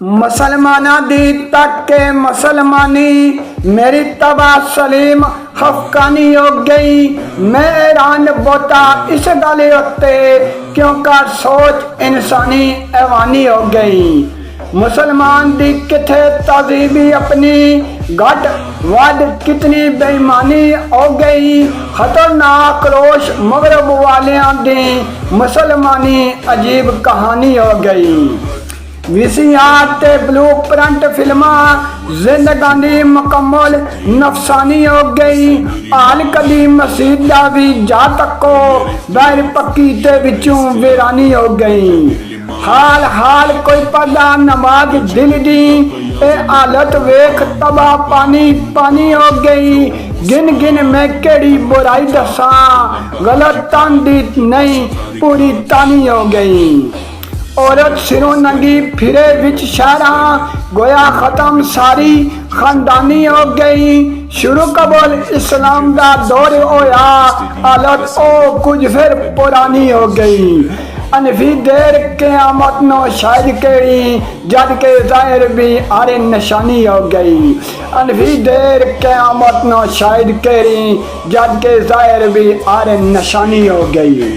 मुसलमाना दी तक के मुसलमानी मेरी तबा सलीम हफकानी हो गई। मैं हैरान बोता इस गल उत्ते क्योंकि सोच इंसानी ऐवानी हो गई। मुसलमान दी किथे तहजीबी अपनी घट वध कितनी बेईमानी हो गई। खतरनाक रोश मगरब वालियां दी मुसलमानी अजीब कहानी हो गई। विसियार ते ब्लू प्रिंट फिल्मा जिंदगानी मुकम्मल नफसानी हो गई। हाल कदी मसीदा भी जा तको बैर पक्की ते विचों वीरानी हो गई। हाल हाल कोई पदा नमाज दिल दी ए हालत वेख तबाह पानी पानी हो गई। गिन गिन मैं केड़ी बुराई दसा गलत तांदी नहीं पूरी तानी हो गई। औरत सिरों नंगी फिरे विच शहरा गोया खत्म सारी खानदानी हो गई। शुरू कबल इस्लाम दा दौर होया हालत ओ कुछ फिर पुरानी हो गई। अनफी देर क़यामत नो शायद केड़ी जद के ज़ाहिर भी आरे निशानी हो गई। अनफी देर क़यामत नो शायद केड़ी जद के ज़ाहिर भी आरे निशानी हो गई।